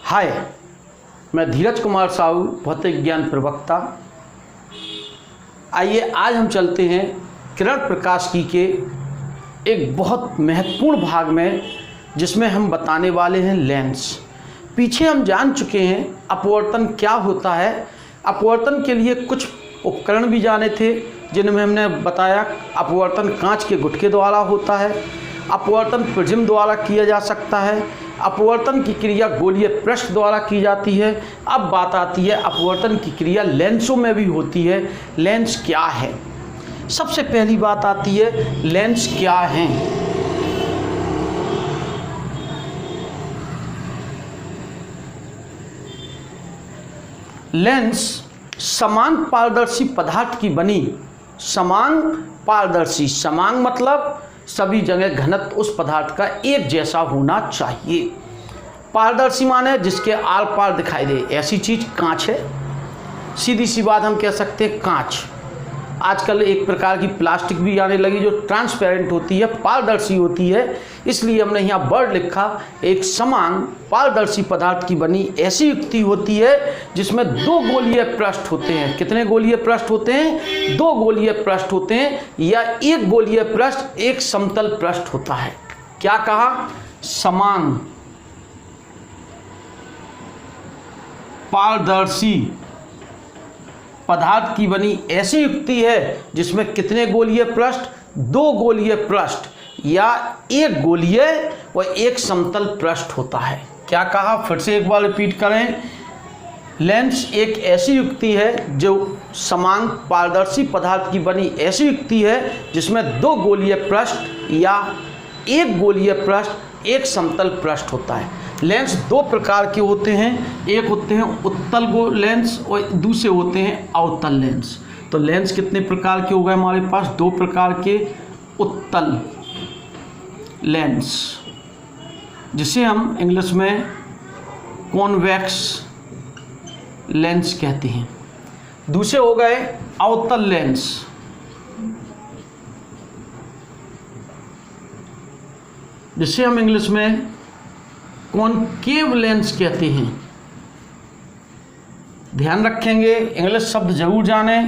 हाय, मैं धीरज कुमार साहू, भौतिक ज्ञान प्रवक्ता। आइए आज हम चलते हैं किरण प्रकाशिकी के एक बहुत महत्वपूर्ण भाग में, जिसमें हम बताने वाले हैं लेंस। पीछे हम जान चुके हैं अपवर्तन क्या होता है। अपवर्तन के लिए कुछ उपकरण भी जाने थे, जिनमें हमने बताया अपवर्तन कांच के गुटके द्वारा होता है, अपवर्तन प्रिज्म द्वारा किया जा सकता है, अपवर्तन की क्रिया गोलीय पृष्ठ द्वारा की जाती है। अब बात आती है अपवर्तन की क्रिया लेंसों में भी होती है। लेंस क्या है? सबसे पहली बात आती है लेंस क्या हैं। लेंस समान पारदर्शी पदार्थ की बनी, समान पारदर्शी, समान मतलब सभी जगह घनत्व उस पदार्थ का एक जैसा होना चाहिए। पारदर्शी माने जिसके आर पार दिखाई दे, ऐसी चीज कांच है। सीधी सी बात हम कह सकते हैं कांच। आजकल एक प्रकार की प्लास्टिक भी आने लगी जो ट्रांसपेरेंट होती है, पारदर्शी होती है। इसलिए हमने यहाँ वर्ड लिखा, एक समान पारदर्शी पदार्थ की बनी ऐसी युक्ति होती है जिसमें दो गोलीय पृष्ठ होते हैं। कितने गोलीय पृष्ठ होते हैं? दो गोलीय पृष्ठ होते हैं, या एक गोलीय पृष्ठ एक समतल पृष्ठ होता है। क्या कहा? समान पारदर्शी पदार्थ की बनी ऐसी युक्ति है जिसमें कितने गोलीय पृष्ठ? दो गोलीय पृष्ठ या एक गोलीय व एक समतल पृष्ठ होता है। क्या कहा? फिर से एक बार रिपीट करें। लेंस एक ऐसी युक्ति है जो समान पारदर्शी पदार्थ की बनी ऐसी युक्ति है जिसमें दो गोलीय पृष्ठ या एक गोलीय पृष्ठ एक समतल पृष्ठ होता है। लेंस दो प्रकार के होते हैं, एक होते हैं उत्तल लेंस और दूसरे होते हैं अवतल लेंस। तो लेंस कितने प्रकार के हो गए हमारे पास? दो प्रकार के उत्तल लेंस, जिसे हम इंग्लिश में कॉन्वेक्स लेंस कहते हैं। दूसरे हो गए अवतल लेंस, जिसे हम इंग्लिश में कॉनकेव लेंस कहते हैं। ध्यान रखेंगे, इंग्लिश शब्द जरूर जाने।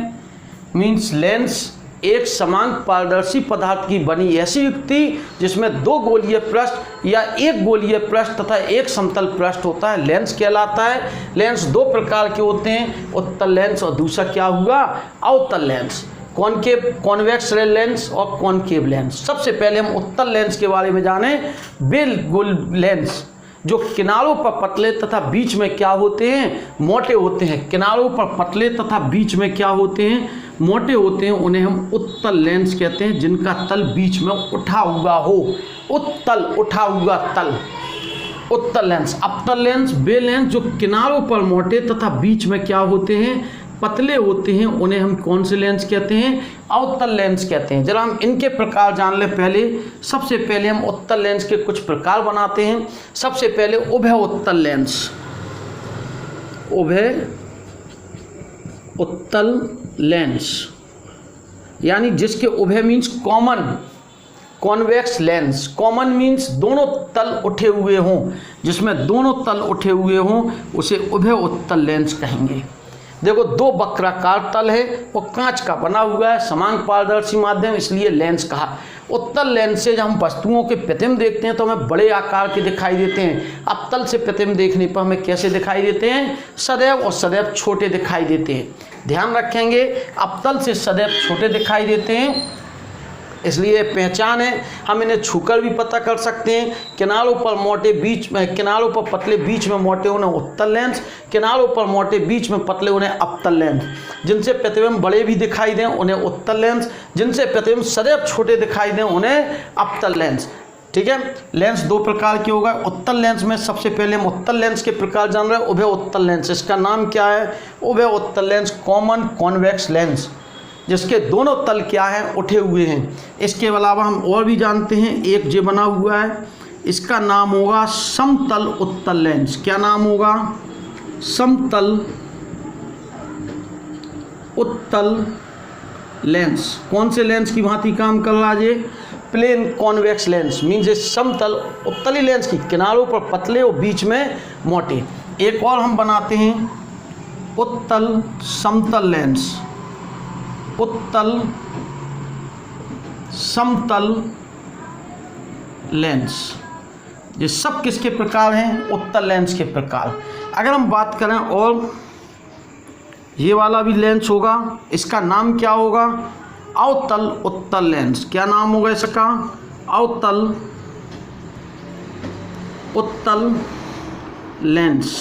मीन्स लेंस एक समान पारदर्शी पदार्थ की बनी ऐसी युक्ति जिसमें दो गोलीय पृष्ठ या एक गोलीय पृष्ठ तथा एक समतल पृष्ठ होता है, लेंस कहलाता है। लेंस दो प्रकार के होते हैं, उत्तल लेंस और दूसरा क्या हुआ? अवतल लेंस। कॉनकेव, कॉन्वेक्स लेंस और कॉनकेव लेंस। सबसे पहले हम उत्तल लेंस के बारे में जाने। बिल्कुल लेंस जो किनारों पर पतले तथा बीच में क्या होते हैं? मोटे होते हैं। किनारों पर पतले तथा बीच में क्या होते हैं? मोटे होते हैं। उन्हें हम उत्तल लेंस कहते हैं, जिनका तल बीच में उठा हुआ हो। उत्तल, उठा हुआ तल, उत्तल लेंस। अवतल लेंस वे लेंस जो किनारों पर मोटे तथा बीच में क्या होते हैं? पतले होते हैं। उन्हें हम कौन से लेंस कहते हैं? अवतल लेंस कहते हैं। जरा हम इनके प्रकार जान ले पहले। सबसे पहले हम उत्तल लेंस के कुछ प्रकार बनाते हैं। सबसे पहले उभय उत्तल लेंस। उभय उत्तल लेंस यानी जिसके उभय means common, convex lens. Common means दोनों तल उठे हुए हों, जिसमें दोनों तल उठे हुए हों उसे उभय उत्तल लेंस कहेंगे। देखो, दो वक्राकार तल है और कांच का बना हुआ है, समान पारदर्शी माध्यम, इसलिए लेंस कहा। उत्तल लेंस से जब हम वस्तुओं के प्रतिबिंब देखते हैं तो हमें बड़े आकार के दिखाई देते हैं। अवतल से प्रतिबिंब देखने पर हमें कैसे दिखाई देते हैं? सदैव और सदैव छोटे दिखाई देते हैं। ध्यान रखेंगे, अवतल से सदैव छोटे दिखाई देते हैं, इसलिए पहचान है। हम इन्हें छूकर भी पता कर सकते हैं। किनारों पर मोटे, बीच में किनारों पर पतले, बीच में मोटे उन्हें उत्तल लेंस, किनारों पर मोटे, बीच में पतले उन्हें अवतल लेंस। जिनसे प्रतिबिंब बड़े भी दिखाई दें उन्हें उत्तल लेंस, जिनसे प्रतिबिंब सदैव छोटे दिखाई दें उन्हें अवतल लेंस। ठीक है, लेंस दो प्रकार के होगा। उत्तल लेंस में सबसे पहले हम उत्तल लेंस के प्रकार जान रहे हैं। उभय उत्तल लेंस, इसका नाम क्या है? उभय उत्तल लेंस, कॉमन कॉन्वेक्स लेंस, जिसके दोनों तल क्या हैं? उठे हुए हैं। इसके अलावा हम और भी जानते हैं, एक जो बना हुआ है इसका नाम होगा समतल उत्तल लेंस। क्या नाम होगा? समतल उत्तल लेंस कौन से लेंस की भांति काम कर रहा है? ये प्लेन कॉन्वेक्स लेंस मीन्स ये समतल उत्तली लेंस की किनारों पर पतले और बीच में मोटे। एक और हम बनाते हैं उत्तल समतल लेंस, उत्तल समतल लेंस। ये सब किसके प्रकार हैं? उत्तल लेंस के प्रकार। अगर हम बात करें और ये वाला भी लेंस होगा, इसका नाम क्या होगा? अवतल उत्तल लेंस। क्या नाम होगा इसका? अवतल उत्तल लेंस।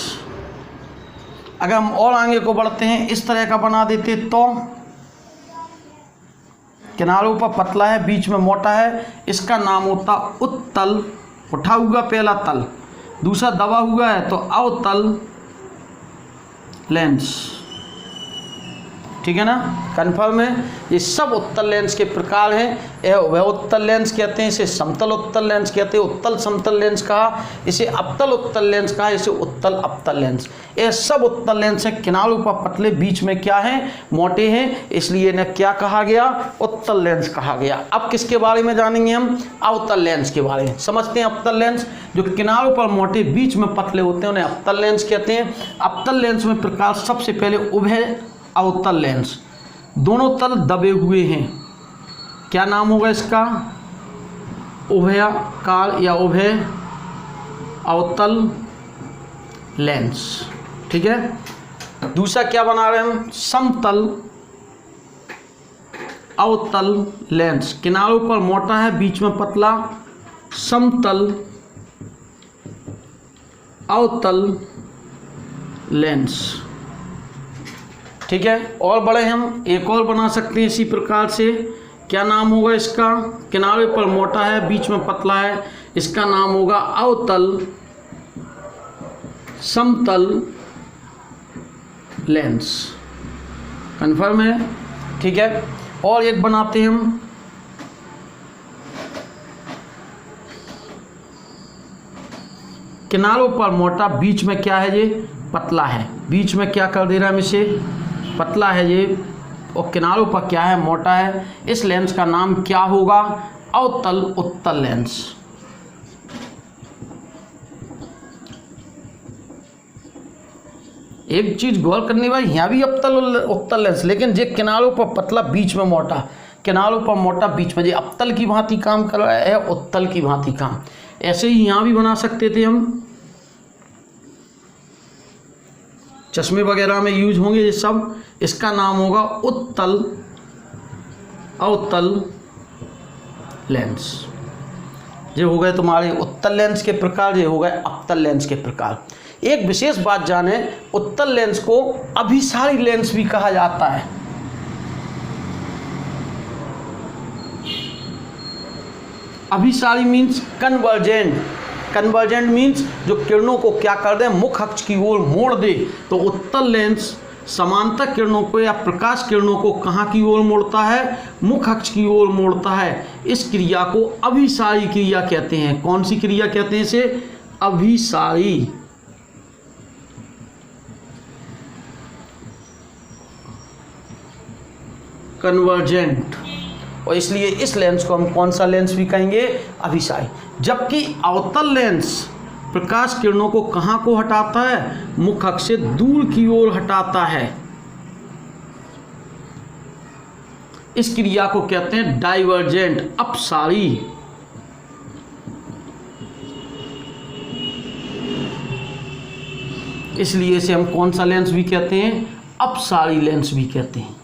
अगर हम और आगे को बढ़ते हैं, इस तरह का बना देते तो किनारों पर पतला है, बीच में मोटा है, इसका नाम होता उत्तल। उठा हुआ पहला तल, दूसरा दबा हुआ है तो अवतल लेंस। ठीक है ना, कन्फर्म है? ये सब उत्तल लेंस के प्रकार हैं। यह वह उत्तल लेंस कहते हैं, इसे समतल उत्तल लेंस कहते हैं, उत्तल समतल लेंस कहा, इसे अवतल उत्तल लेंस कहा, इसे उत्तल अवतल लेंस। यह सब उत्तल लेंस है, किनारों पर पतले, बीच में क्या है? मोटे हैं, इसलिए इन्हें क्या कहा गया? उत्तल लेंस कहा गया। अब किसके बारे में जानेंगे हम? अवतल लेंस के बारे में। समझते हैं अवतल लेंस, जो किनारों पर मोटे, बीच में पतले होते हैं, उन्हें अवतल लेंस कहते हैं। अवतल लेंस में प्रकार सबसे पहले उभय अवतल लेंस, दोनों तल दबे हुए हैं। क्या नाम होगा इसका? उभयाकार या उभय अवतल लेंस। ठीक है। दूसरा क्या बना रहे हैं हम? समतल अवतल लेंस, किनारों पर मोटा है, बीच में पतला, समतल अवतल लेंस। ठीक है। और बड़े हम एक और बना सकते हैं इसी प्रकार से। क्या नाम होगा इसका? किनारे पर मोटा है, बीच में पतला है, इसका नाम होगा अवतल समतल लेंस। कन्फर्म है? ठीक है। और एक बनाते हैं हम, किनारों पर मोटा, बीच में क्या है? ये पतला है। बीच में क्या कर दे रहा है हम इसे? पतला है ये, और किनारों पर क्या है? मोटा है। इस लेंस का नाम क्या होगा? अवतल उत्तल लेंस। एक चीज गौर करने वाली, यहाँ भी अवतल उत्तल लेंस, लेकिन ये किनारों पर पतला, बीच में मोटा, किनारों पर मोटा, बीच में, ये अवतल की भांति काम कर रहा है, उत्तल की भांति काम। ऐसे ही यहाँ भी बना सकते थे हम, चश्मे वगैरह में यूज होंगे ये सब। इसका नाम होगा उत्तल अवतल लेंस। ये हो गए तुम्हारे उत्तल लेंस के प्रकार, ये हो गए अवतल लेंस के प्रकार। एक विशेष बात जाने, उत्तल लेंस को अभिसारी लेंस भी कहा जाता है। अभिसारी मीन्स कन्वर्जेंट। कन्वर्जेंट मीन्स जो किरणों को क्या कर दे? मुख अक्ष की ओर मोड़ दे। तो उत्तल लेंस समांतर किरणों को या प्रकाश किरणों को कहाँ की ओर मोड़ता है? मुख अक्ष की ओर मोड़ता है। इस क्रिया को अभिसारी क्रिया कहते हैं। कौन सी क्रिया कहते हैं इसे? अभिसारी। कन्वर्जेंट। और इसलिए इस लेंस को हम कौन सा लेंस भी कहेंगे? अभिसारी। जबकि अवतल लेंस प्रकाश किरणों को कहाँ को हटाता है? मुख अक्ष से दूर की ओर हटाता है। इस क्रिया को कहते हैं डाइवर्जेंट, अपसारी। इसलिए इसे हम कौन सा लेंस भी कहते हैं? अपसारी लेंस भी कहते हैं।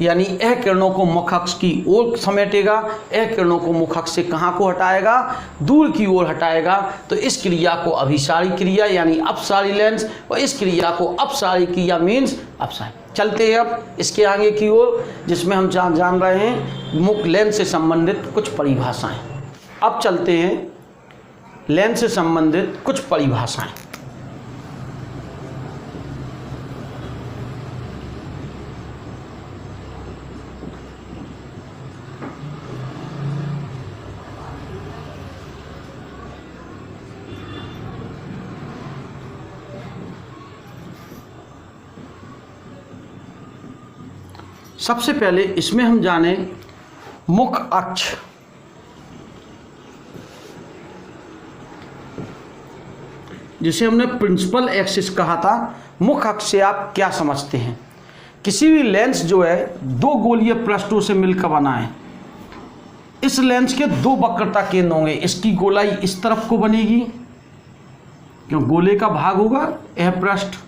यानी यह किरणों को मुख अक्ष की ओर समेटेगा, यह किरणों को मुख अक्ष से कहाँ को हटाएगा? दूर की ओर हटाएगा। तो इस क्रिया को अभिसारी क्रिया यानी अपसारी लेंस, और इस क्रिया को अपसारी क्रिया मीन्स अपसारी। चलते हैं अब इसके आगे की ओर, जिसमें हम जान रहे हैं मुख लेंस से संबंधित कुछ परिभाषाएं। अब चलते हैं लेंस से संबंधित कुछ परिभाषाएं। सबसे पहले इसमें हम जाने मुख अक्ष। जिसे हमने प्रिंसिपल एक्सिस कहा था, मुख अक्ष से आप क्या समझते हैं? किसी भी लेंस जो है दो गोलीय पृष्ठों से मिलकर बना है। इस लेंस के दो वक्रता केंद्र होंगे। इसकी गोलाई इस तरफ को बनेगी, क्यों गोले का भाग होगा यह पृष्ठ,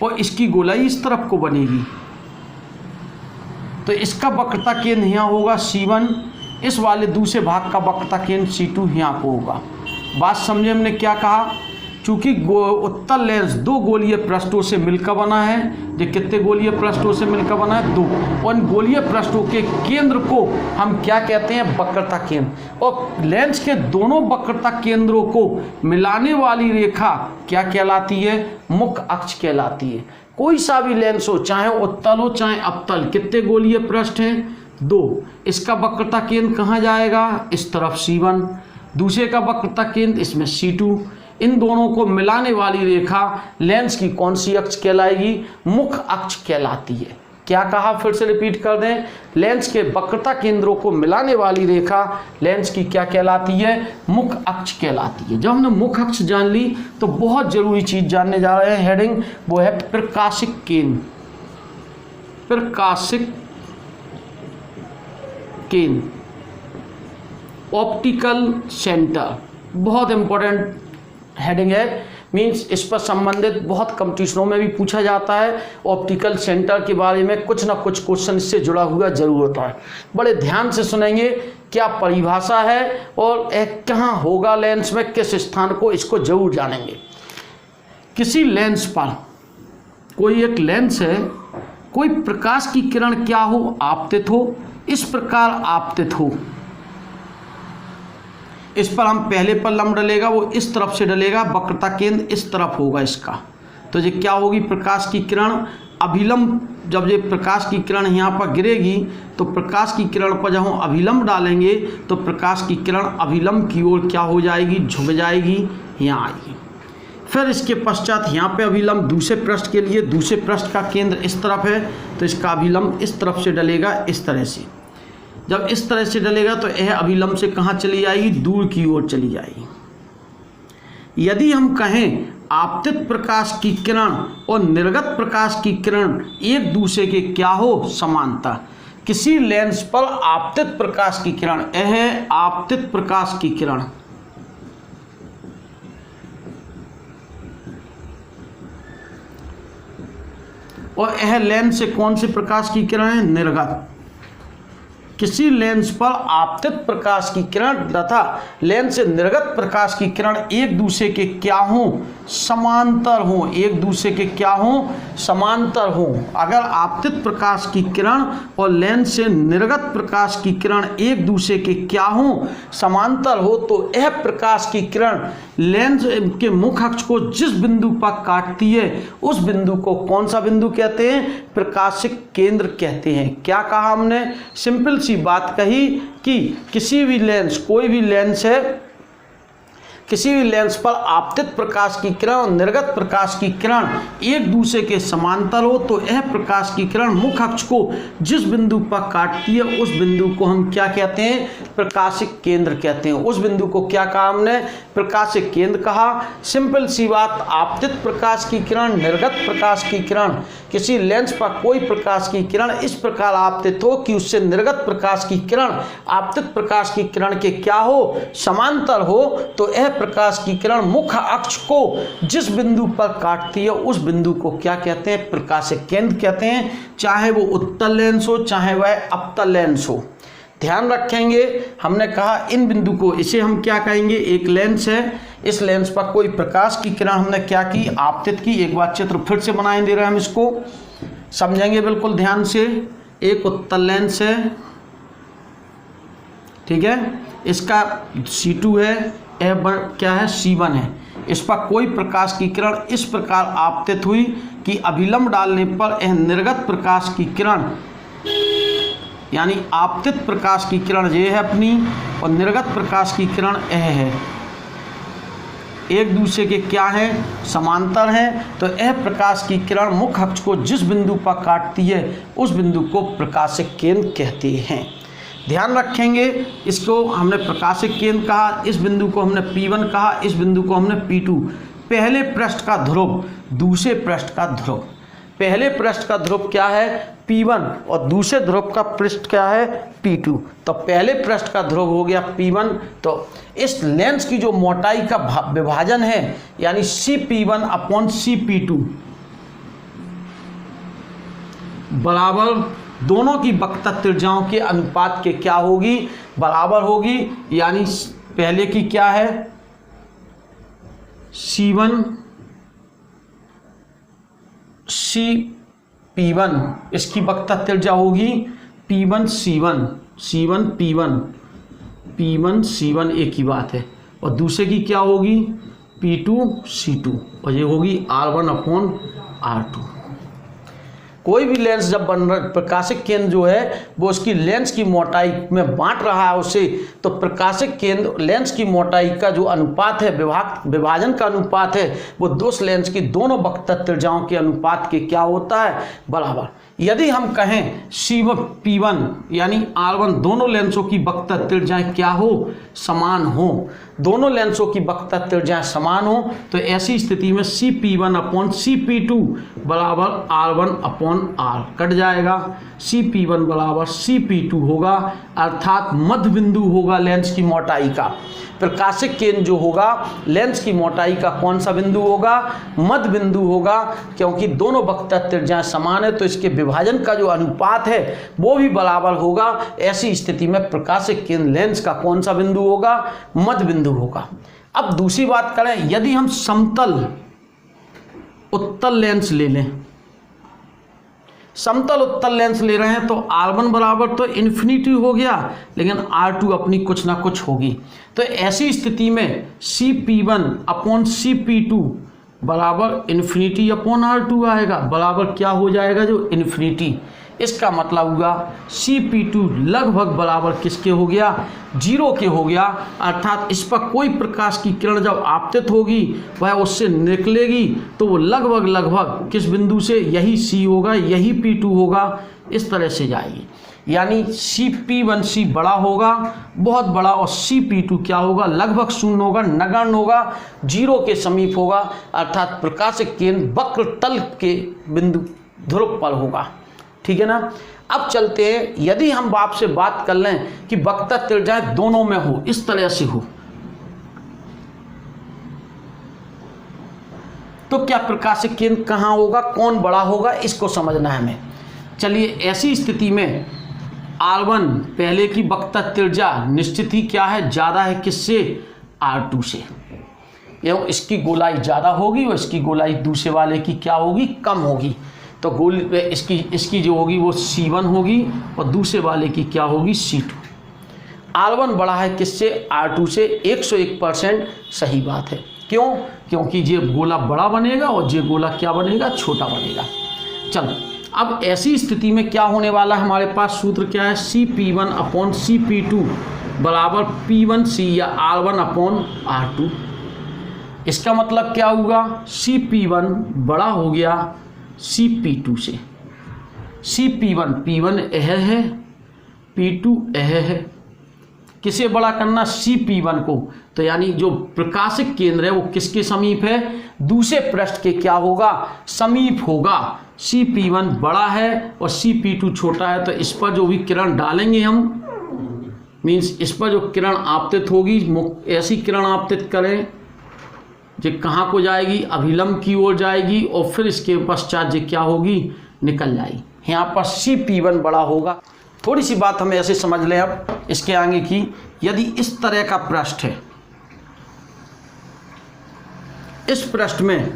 और इसकी गोलाई इस तरफ को बनेगी। तो इसका वक्रता केंद्र यहाँ होगा C1, इस वाले दूसरे भाग का वक्रता केंद्र C2 यहाँ को होगा। बात समझे हमने क्या कहा? चूंकि उत्तल लेंस दो गोलीय पृष्ठों से मिलकर बना है। ये कितने गोलीय पृष्ठों से मिलकर बना है? दो। और इन गोलीय पृष्ठों के केंद्र को हम क्या कहते हैं? वक्रता केंद्र। और लेंस के दोनों वक्रता केंद्रों को मिलाने वाली रेखा क्या कहलाती है? मुख अक्ष कहलाती है। कोई सा भी लेंस हो, चाहे उत्तल हो चाहे अवतल, कितने गोलीय पृष्ठ हैं? दो। इसका वक्रता केंद्र कहाँ जाएगा? इस तरफ C1, दूसरे का वक्रता केंद्र इसमें C2। इन दोनों को मिलाने वाली रेखा लेंस की कौन सी अक्ष कहलाएगी? मुख अक्ष कहलाती है। क्या कहा? फिर से रिपीट कर दें। लेंस के वक्रता केंद्रों को मिलाने वाली रेखा लेंस की क्या कहलाती है? मुख अक्ष कहलाती है। जब हमने मुख अक्ष जान ली तो बहुत जरूरी चीज जानने जा रहे हैं, हेडिंग वो है प्रकाशिक केंद्र। प्रकाशिक केंद्र, ऑप्टिकल सेंटर, बहुत इंपॉर्टेंट हेडिंग है। मीन्स इस पर संबंधित बहुत कंपटीशनों में भी पूछा जाता है। ऑप्टिकल सेंटर के बारे में कुछ ना कुछ क्वेश्चन इससे जुड़ा हुआ जरूर होता है। बड़े ध्यान से सुनेंगे, क्या परिभाषा है और कहाँ होगा लेंस में, किस स्थान को, इसको जरूर जानेंगे। किसी लेंस पर, कोई एक लेंस है, कोई प्रकाश की किरण क्या हो? आपतित हो, इस प्रकार आपतित हो। इस पर हम पहले पर लंब डलेगा, वो इस तरफ से डलेगा, वक्रता केंद्र इस तरफ होगा इसका। तो ये क्या होगी? प्रकाश की किरण अभिलंब। जब ये प्रकाश की किरण यहाँ पर गिरेगी तो प्रकाश की किरण पर जब हम अभिलंब डालेंगे तो प्रकाश की किरण अभिलंब की ओर क्या हो जाएगी? झुक जाएगी, यहाँ आएगी। फिर इसके पश्चात यहाँ पे अभिलंब दूसरे पृष्ठ के लिए, दूसरे पृष्ठ का केंद्र इस तरफ है तो इसका अभिलंब इस तरफ से डलेगा, इस तरह से। जब इस तरह से डलेगा तो यह अभिलंब से कहाँ चली जाएगी? दूर की ओर चली जाएगी। यदि हम कहें आपतित प्रकाश की किरण और निर्गत प्रकाश की किरण एक दूसरे के क्या हो? समांतर। किसी लेंस पर आपतित प्रकाश की किरण, यह आपतित प्रकाश की किरण, और यह लेंस से कौन सी प्रकाश की किरण है? निर्गत। किसी लेंस पर आपतित प्रकाश की किरण तथा लेंस से निर्गत प्रकाश की किरण एक दूसरे के क्या हों? समांतर हों। एक दूसरे के क्या हों? समांतर हों। अगर आपतित प्रकाश की किरण और लेंस से निर्गत प्रकाश की किरण एक दूसरे के क्या हों? समांतर हो, तो यह प्रकाश की किरण लेंस के मुख अक्ष को जिस बिंदु पर काटती है उस बिंदु को कौन सा बिंदु कहते हैं? प्रकाशिक केंद्र कहते हैं। क्या कहा हमने? सिंपल सी बात कही कि किसी भी लेंस, कोई भी लेंस है, किसी भी लेंस पर आपतित प्रकाश की किरण और निर्गत प्रकाश की किरण एक दूसरे के समांतर हो तो यह प्रकाश की किरण मुख अक्ष को जिस बिंदु पर काटती है उस बिंदु को हम क्या कहते हैं? प्रकाशिक केंद्र कहते हैं। उस बिंदु को क्या कहा हमने? प्रकाशिक केंद्र कहा। सिंपल सी बात, आपतित प्रकाश की किरण, निर्गत प्रकाश की किरण, किसी लेंस पर कोई प्रकाश की किरण इस प्रकार आपतित हो कि उससे निर्गत प्रकाश की किरण आपतित प्रकाश की किरण के क्या हो? समांतर हो, तो यह प्रकाश की किरण मुख्य अक्ष को जिस बिंदु पर काटती है उस बिंदु को क्या कहते हैं? प्रकाशिक केंद्र कहते हैं। चाहे वो उत्तल लेंस हो चाहे वह अवतल लेंस हो। ध्यान रखेंगे, हमने कहा इन बिंदु को, इसे हम क्या कहेंगे? एक लेंस है, इस लेंस पर कोई प्रकाश की किरण हमने क्या की? आपतित की। एक बार चित्र फिर से बनाए दे रहे हैं, हम इसको समझेंगे बिल्कुल ध्यान से। एक उत्तल लेंस है, ठीक है, इसका C2 है, यह क्या है? C1 है। इस पर कोई प्रकाश की किरण इस प्रकार आपतित हुई कि अभिलंब डालने पर यह निर्गत प्रकाश की किरण, यानी आपतित प्रकाश की किरण ये है अपनी, और निर्गत प्रकाश की किरण यह है। एक दूसरे के क्या हैं, समांतर हैं। तो यह प्रकाश की किरण मुख्य अक्ष को जिस बिंदु पर काटती है उस बिंदु को प्रकाशिक केंद्र कहते हैं। ध्यान रखेंगे, इसको हमने प्रकाशिक केंद्र कहा, इस बिंदु को हमने P1 कहा, इस बिंदु को हमने P2। पहले पृष्ठ का ध्रुव, दूसरे पृष्ठ का ध्रुव। पहले पृष्ठ का ध्रुव क्या है, P1, और दूसरे ध्रुव का पृष्ठ क्या है, P2। तो पहले पृष्ठ का ध्रुव हो गया P1। तो इस लेंस की जो मोटाई का विभाजन है यानी CP1 अपॉन CP2 बराबर दोनों की वक्रता त्रिज्याओं के अनुपात के क्या होगी, बराबर होगी। यानी पहले की क्या है, C1 CP1, इसकी वक्रता त्रिज्या होगी P1 C1, C1 P1, P1 C1 एक ही बात है। और दूसरे की क्या होगी, P2 C2, और ये होगी R1 अपॉन R2। कोई भी लेंस जब बन रहा, प्रकाशिक केंद्र जो है वो उसकी लेंस की मोटाई में बांट रहा है उसे, तो प्रकाशिक केंद्र लेंस की मोटाई का जो अनुपात है, विभाजन का अनुपात है, वो दो लेंस की दोनों वक्रता त्रिज्याओं के अनुपात के क्या होता है, बराबर। यदि हम कहें P1 यानी R1 दोनों लेंसों की वक्रता त्रिज्याएं क्या हो, समान हो, दोनों लेंसों की वक्रता त्रिज्याएं समान हो, तो ऐसी स्थिति में CP1 अपॉन CP2 बराबर R1 अपॉन R कट जाएगा। CP1 बराबर CP2 होगा, अर्थात मध्य बिंदु होगा लेंस की मोटाई का। प्रकाशिक केंद्र जो होगा लेंस की मोटाई का कौन सा बिंदु होगा, मध्य बिंदु होगा, क्योंकि दोनों वक्रता त्रिज्याएं समान है तो इसके विभाजन का जो अनुपात है वो भी बराबर होगा। ऐसी स्थिति में प्रकाशिक केंद्र लेंस का कौन सा बिंदु होगा, मध्य बिंदु होगा। अब दूसरी बात करें, यदि हम समतल उत्तल लेंस ले लें, समतल उत्तल लेंस ले रहे हैं तो R1 बराबर तो इन्फिनिटी हो गया, लेकिन R2 अपनी कुछ ना कुछ होगी। तो ऐसी स्थिति में CP1 अपॉन CP2 बराबर इन्फिनिटी अपॉन R2 आएगा, बराबर क्या हो जाएगा, जो इन्फिनिटी। इसका मतलब हुआ CP2 लगभग बराबर किसके हो गया, 0 के हो गया। अर्थात इस पर कोई प्रकाश की किरण जब आपतित होगी वह उससे निकलेगी तो वो लगभग किस बिंदु से, यही C होगा, यही P2 होगा, इस तरह से जाएगी। यानी CP1C बड़ा होगा, बहुत बड़ा, और CP2 क्या होगा, लगभग शून्य होगा, नगण्य होगा, 0 के समीप होगा। अर्थात प्रकाशिक केंद्र वक्र तल के बिंदु ध्रुव पर होगा। ठीक है ना। अब चलते हैं, यदि हम आपसे बात कर लें कि वक्रता त्रिज्याएं दोनों में हो, इस तरह से हो, तो क्या प्रकाशिक केंद्र कहाँ होगा, कौन बड़ा होगा, इसको समझना है हमें। चलिए, ऐसी स्थिति में R1 पहले की वक्रता त्रिज्या निश्चित ही क्या है, ज़्यादा है किससे, R2 से, एवं इसकी गोलाई ज़्यादा होगी और इसकी गोलाई दूसरे वाले की क्या होगी, कम होगी। तो गोल इसकी जो होगी वो C1 होगी और दूसरे वाले की क्या होगी, C2। R1 बड़ा है किससे, R2 से, 101% सही बात है। क्यों, क्योंकि ये गोला बड़ा बनेगा और ये गोला क्या बनेगा, छोटा बनेगा। चलो, अब ऐसी स्थिति में क्या होने वाला है, हमारे पास सूत्र क्या है, CP1 अपॉन CP2 बराबर P1C या R1 अपॉन R2। इसका मतलब क्या हुआ, CP1 बड़ा हो गया CP2 से। P1 यह है, P2 यह है। किसे बड़ा करना, CP1 को। तो यानी जो प्रकाशिक केंद्र है वो किसके समीप है, दूसरे पृष्ठ के क्या होगा, समीप होगा। CP1 बड़ा है और CP2 छोटा है, तो इस पर जो भी किरण डालेंगे हम, मीन्स इस पर जो किरण आपतित होगी, ऐसी किरण आपतित करें जो कहाँ को जाएगी, अभिलंब की ओर जाएगी, और फिर इसके पश्चात जो क्या होगी, निकल जाएगी। यहाँ पर CP1 बड़ा होगा। थोड़ी सी बात हमें ऐसे समझ लें अब इसके आगे की, यदि इस तरह का पृष्ठ है, इस पृष्ठ में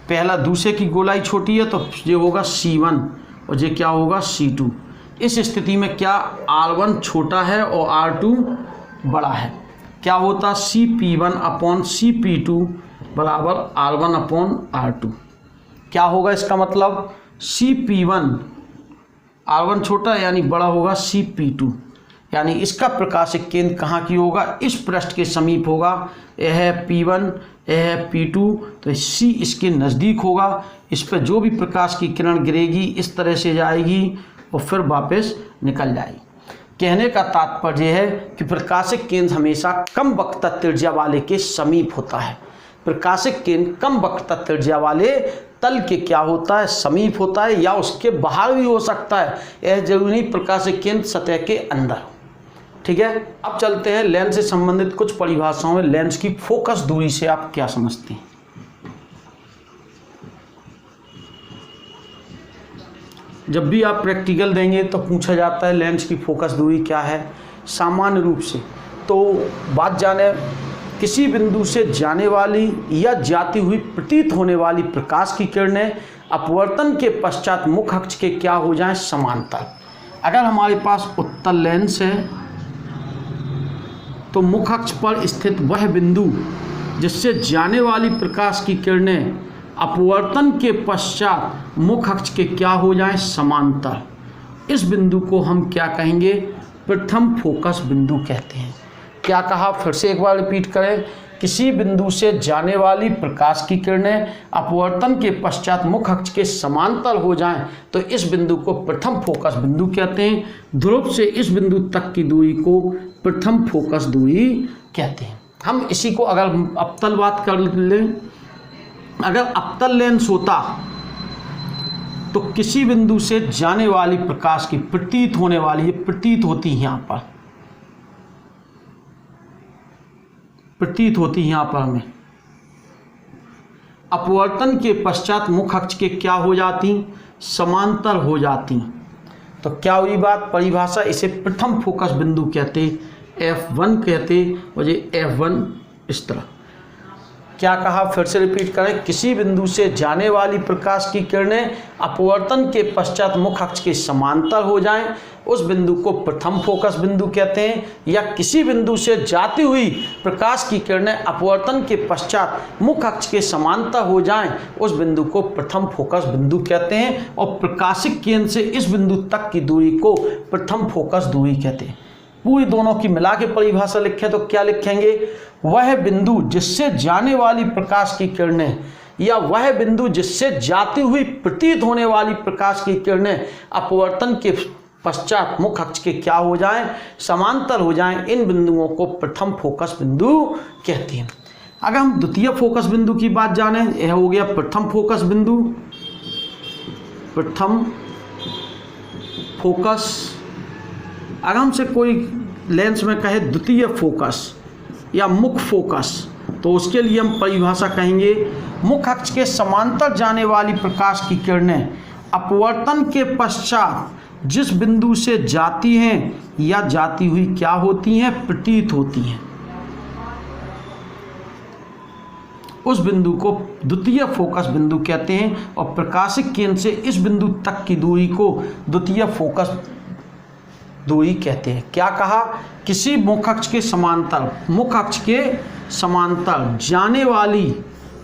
पहला दूसरे की गोलाई छोटी है तो ये होगा C1 और ये क्या होगा, C2। इस स्थिति में क्या R1 छोटा है और R2 बड़ा है, क्या होता, CP1 अपॉन CP2 बराबर R1 अपॉन R2। क्या होगा इसका मतलब, CP1 R1 छोटा यानी बड़ा होगा CP2, यानी इसका प्रकाशिक केंद्र कहाँ की होगा, इस पृष्ठ के समीप होगा। यह है P1, यह है P2, तो C इसके नज़दीक होगा। इस पर जो भी प्रकाश की किरण गिरेगी इस तरह से जाएगी और फिर वापस निकल जाएगी। कहने का तात्पर्य है कि प्रकाशिक केंद्र हमेशा कम वक्रता त्रिज्या वाले के समीप होता है। प्रकाशिक केंद्र कम वक्रता त्रिज्या वाले तल के क्या होता है, समीप होता है, या उसके बाहर भी हो सकता है। यह जरूरी नहीं प्रकाशिक केंद्र सतह के अंदर। ठीक है, अब चलते हैं लेंस से संबंधित कुछ परिभाषाओं में। लेंस की फोकस दूरी से आप क्या समझते हैं? जब भी आप प्रैक्टिकल देंगे तो पूछा जाता है लेंस की फोकस दूरी क्या है। सामान्य रूप से तो बात जाने, किसी बिंदु से जाने वाली या जाती हुई प्रतीत होने वाली प्रकाश की किरणें अपवर्तन के पश्चात मुख्य अक्ष के क्या हो जाएं, समांतर। अगर हमारे पास उत्तल लेंस है तो मुख्य अक्ष पर स्थित वह बिंदु जिससे जाने वाली प्रकाश की किरणें अपवर्तन के पश्चात मुख्य अक्ष के क्या हो जाएं, समांतर। इस बिंदु को हम क्या कहेंगे, प्रथम फोकस बिंदु कहते हैं। क्या कहा, फिर से एक बार रिपीट करें। किसी बिंदु से जाने वाली प्रकाश की किरणें अपवर्तन के पश्चात मुख्य अक्ष के समांतर हो जाएं तो इस बिंदु को प्रथम फोकस बिंदु कहते हैं। ध्रुव से इस बिंदु तक की दूरी को प्रथम फोकस दूरी कहते हैं। हम इसी को अगर अवतल बात कर लें, अगर अवतल लेंस होता तो किसी बिंदु से जाने वाली प्रकाश की प्रतीत होने वाली, ये प्रतीत होती है, यहाँ पर प्रतीत होती है, यहाँ पर हमें अपवर्तन के पश्चात मुख्य अक्ष के क्या हो जाती, समांतर हो जाती। तो क्या हुई बात, परिभाषा, इसे प्रथम फोकस बिंदु कहते, F1 कहते, और ये F1 इस तरह। क्या कहा, फिर से रिपीट करें। किसी बिंदु से जाने वाली प्रकाश की किरणें अपवर्तन के पश्चात मुख्य अक्ष के समांतर हो जाएं, उस बिंदु को प्रथम फोकस बिंदु कहते हैं। या किसी बिंदु से जाती हुई प्रकाश की किरणें अपवर्तन के पश्चात मुख्य अक्ष के समांतर हो जाएं, उस बिंदु को प्रथम फोकस बिंदु कहते हैं। और प्रकाशिक केंद्र से इस बिंदु तक की दूरी को प्रथम फोकस दूरी कहते हैं। पूरी दोनों की मिला के परिभाषा लिखें तो क्या लिखेंगे, वह बिंदु जिससे जाने वाली प्रकाश की किरणें या वह बिंदु जिससे जाती हुई प्रतीत होने वाली प्रकाश की किरणें अपवर्तन के पश्चात मुख्य अक्ष के क्या हो जाएं, समांतर हो जाएं, इन बिंदुओं को प्रथम फोकस बिंदु कहते हैं। अगर हम द्वितीय फोकस बिंदु की बात जाने, यह हो गया प्रथम फोकस बिंदु, प्रथम फोकस। अगर हमसे कोई लेंस में कहे द्वितीय फोकस या मुख्य फोकस, तो उसके लिए हम परिभाषा कहेंगे, मुख्य अक्ष के समांतर जाने वाली प्रकाश की किरणें अपवर्तन के पश्चात जिस बिंदु से जाती हैं या जाती हुई क्या होती हैं, प्रतीत होती हैं, उस बिंदु को द्वितीय फोकस बिंदु कहते हैं। और प्रकाशिक केंद्र से इस बिंदु तक की दूरी को द्वितीय फोकस दूरी कहते हैं। क्या कहा, किसी मुख्य अक्ष के समांतर, मुख्य अक्ष के समांतर जाने वाली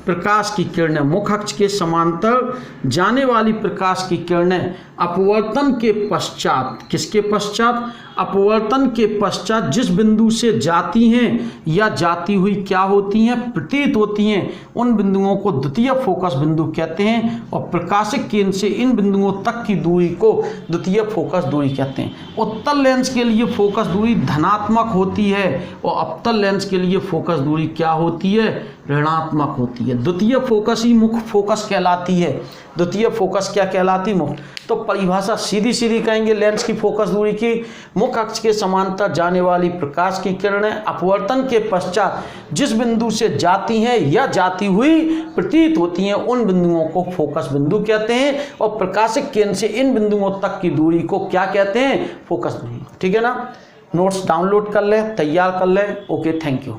प्रकाश की किरणें, मुख्य अक्ष के समांतर जाने वाली प्रकाश की किरणें अपवर्तन के पश्चात, किसके पश्चात, अपवर्तन के पश्चात जिस बिंदु से जाती हैं या जाती हुई क्या होती हैं, प्रतीत होती हैं, उन बिंदुओं को द्वितीय फोकस बिंदु कहते हैं। और प्रकाशिक केंद्र से इन बिंदुओं तक की दूरी को द्वितीय फोकस दूरी कहते हैं। उत्तल लेंस के लिए फोकस दूरी धनात्मक होती है और अवतल लेंस के लिए फोकस दूरी क्या होती है, ऋणात्मक होती है। द्वितीय फोकस ही मुख्य फोकस कहलाती है। द्वितीय फोकस क्या कहलाती, मुख्य। तो परिभाषा सीधी सीधी कहेंगे लेंस की फोकस दूरी की, मुख्य अक्ष के समांतर जाने वाली प्रकाश की किरणें अपवर्तन के पश्चात जिस बिंदु से जाती हैं या जाती हुई प्रतीत होती हैं, उन बिंदुओं को फोकस बिंदु कहते हैं। और प्रकाशिक केंद्र से इन बिंदुओं तक की दूरी को क्या कहते हैं, फोकस दूरी। ठीक है ना, नोट्स डाउनलोड कर लें, तैयार कर लें। Okay, thank you.